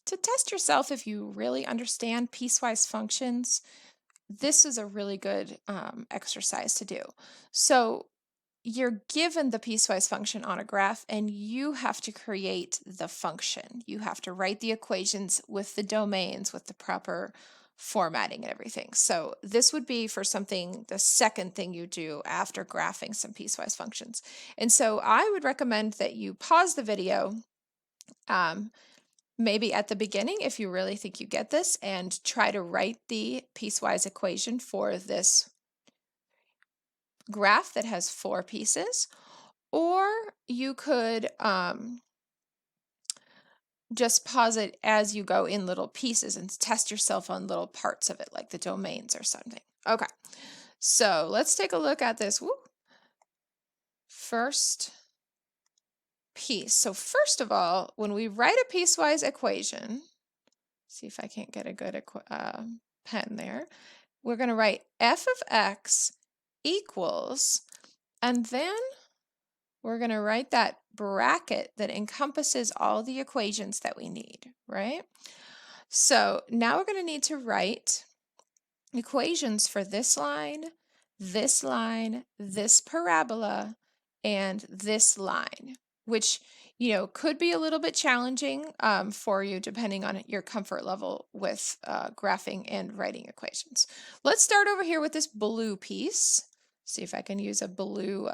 To test yourself if you really understand piecewise functions, this is a really good exercise to do. So you're given the piecewise function on a graph and you have to create the function. You have to write the equations with the domains with the proper formatting and everything. So this would be for something, the second thing you do after graphing some piecewise functions. And so I would recommend that you pause the video, um, maybe at the beginning if you really think you get this, and try to write the piecewise equation for this graph that has four pieces. Or you could just pause it as you go in little pieces and test yourself on little parts of it, like the domains or something. Okay, so let's take a look at this. Woo. First piece. So first of all, when we write a piecewise equation, see if I can't get a good pen there. We're going to write f of x equals, and then we're going to write that bracket that encompasses all the equations that we need, right? So now we're going to need to write equations for this line, this parabola, and this line, which could be a little bit challenging for you depending on your comfort level with graphing and writing equations. Let's start over here with this blue piece. See if I can use a blue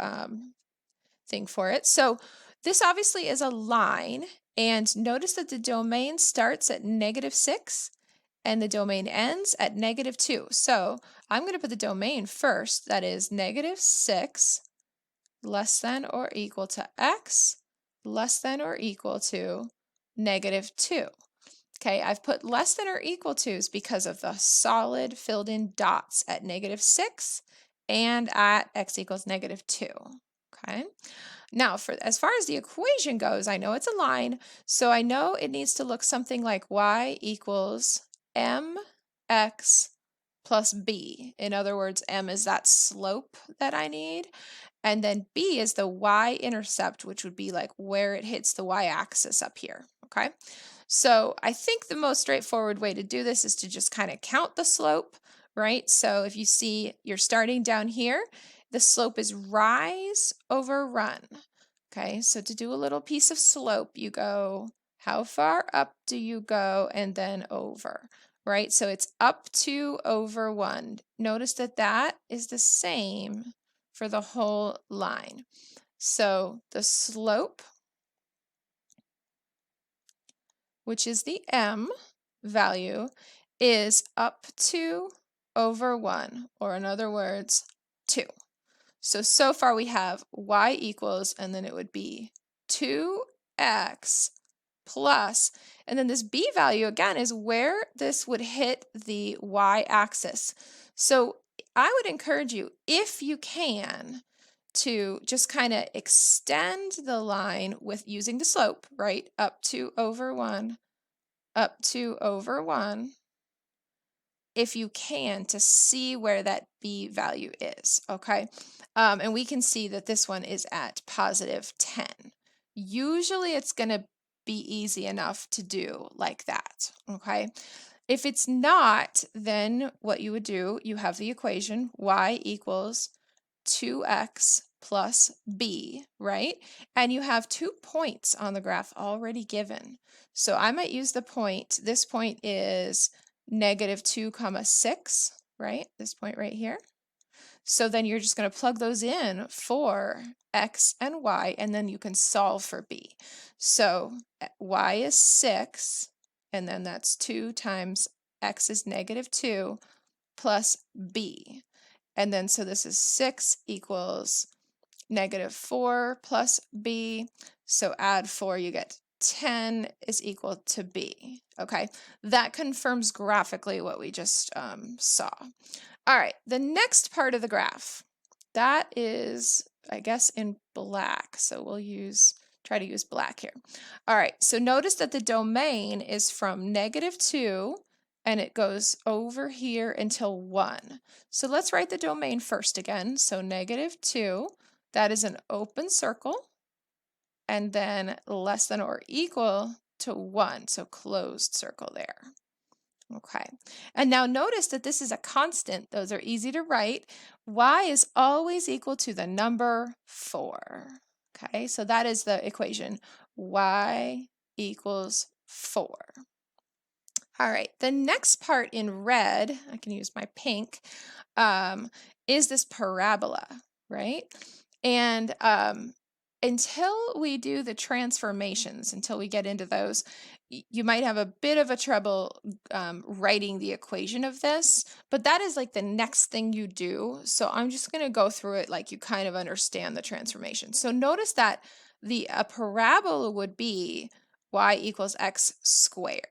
thing for it. So this obviously is a line, and notice that the domain starts at -6 and the domain ends at -2. So I'm going to put the domain first, that is -6 less than or equal to x less than or equal to -2. Okay, I've put less than or equal to's because of the solid filled in dots at -6 and at x equals -2. Okay, now for as far as the equation goes, I know it's a line, so I know it needs to look something like y equals mx plus b. In other words, m is that slope that I need, and then b is the y-intercept, which would be like where it hits the y-axis up here, okay? So I think the most straightforward way to do this is to just kind of count the slope, right? So if you see you're starting down here, the slope is rise over run. Okay, so to do a little piece of slope, you go, how far up do you go, and then over, right? So it's up 2 over 1. Notice that that is the same for the whole line. So the slope, which is the m value, is up 2 over 1, or in other words, 2. So far we have y equals, and then it would be 2x plus, and then this b value again is where this would hit the y-axis. So I would encourage you, if you can, to just kind of extend the line with using the slope, right? Up 2 over 1, up 2 over 1, if you can, to see where that b value is, okay? And we can see that this one is at +10. Usually it's going to be easy enough to do like that, okay? If it's not, then what you would do, you have the equation y equals 2x plus b, right? And you have 2 points on the graph already given. So I might use the point, this point is -2 comma 6, right? This point right here. So then you're just going to plug those in for x and y, and then you can solve for b. So y is 6, and then that's 2 times x is -2 plus b. And then so this is 6 equals -4 plus b. So add 4, you get 10 is equal to b. Okay, that confirms graphically what we just saw. All right, the next part of the graph, that is, I guess, in black. So we'll try to use black here. All right, so notice that the domain is from -2 and it goes over here until 1. So let's write the domain first again. So -2, that is an open circle, and then less than or equal to 1, so closed circle there. Okay, and now notice that this is a constant. Those are easy to write. Y is always equal to the number 4. Okay, so that is the equation. Y equals 4. All right, the next part in red, I can use my pink, is this parabola, right? And until we do the transformations, until we get into those, you might have a bit of a trouble writing the equation of this, but that is like the next thing you do. So I'm just going to go through it like you kind of understand the transformation. So notice that a parabola would be y equals x squared,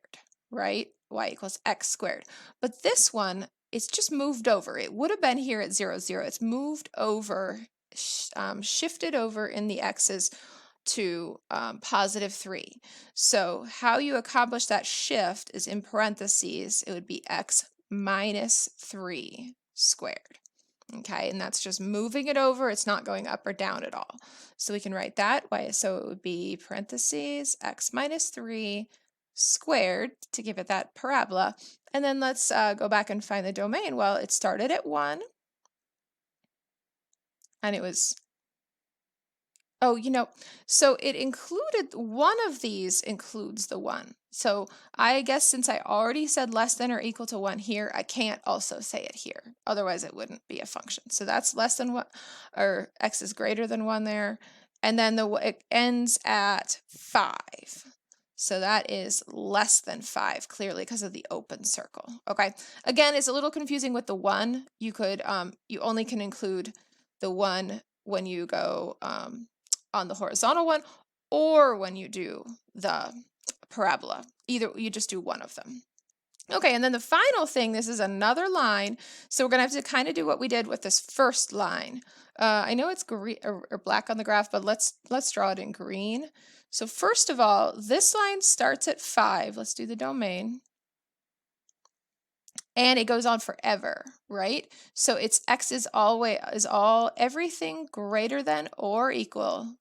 right? Y equals x squared. But this one, it's just moved over. It would have been here at 0, 0. It's moved over, shifted over in the x's to positive 3. So how you accomplish that shift is in parentheses, it would be x minus 3 squared. Okay, and that's just moving it over. It's not going up or down at all. So we can write that way. So it would be parentheses x minus 3 squared to give it that parabola. And then let's go back and find the domain. Well, it started at 1, and it was, oh, so it included, one of these includes the 1. So I guess since I already said less than or equal to 1 here, I can't also say it here. Otherwise, it wouldn't be a function. So that's less than 1, or x is greater than 1 there. And then it ends at 5. So that is less than 5, clearly, because of the open circle. Okay. Again, it's a little confusing with the 1. You could, you only can include the 1 when you go on the horizontal one, or when you do the parabola. Either you just do one of them. Okay, and then the final thing, this is another line, so we're going to have to kind of do what we did with this first line. I know it's green or black on the graph, but let's draw it in green. So first of all, this line starts at 5. Let's do the domain. And it goes on forever, right? So its x is everything greater than or equal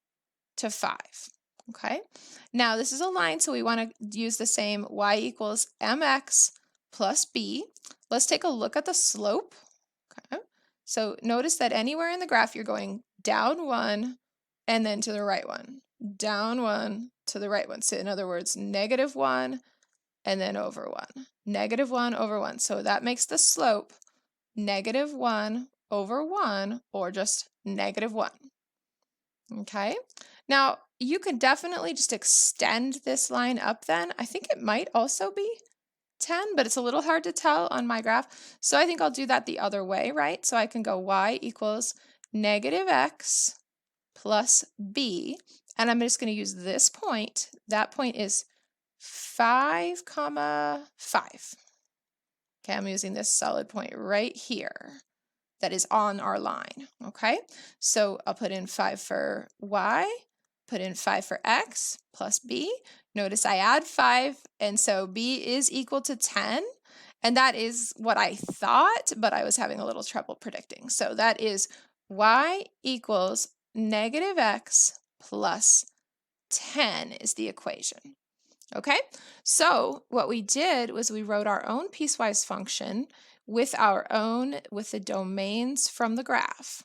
to 5. Okay, now this is a line, so we want to use the same y equals mx plus b. Let's take a look at the slope. Okay, so notice that anywhere in the graph you're going down 1 and then to the right 1, down 1 to the right 1. So in other words, negative 1 and then over 1, negative 1 over 1. So that makes the slope negative 1 over 1, or just negative 1. Okay, now you can definitely just extend this line up then. I think it might also be 10, but it's a little hard to tell on my graph. So I think I'll do that the other way, right? So I can go y equals negative x plus b, and I'm just going to use this point. That point is 5, 5. Okay, I'm using this solid point right here that is on our line, okay? So I'll put in 5 for y, put in 5 for x plus b. Notice I add 5, and so b is equal to 10, and that is what I thought, but I was having a little trouble predicting. So that is y equals negative x plus 10 is the equation. Okay, so what we did was we wrote our own piecewise function with the domains from the graph.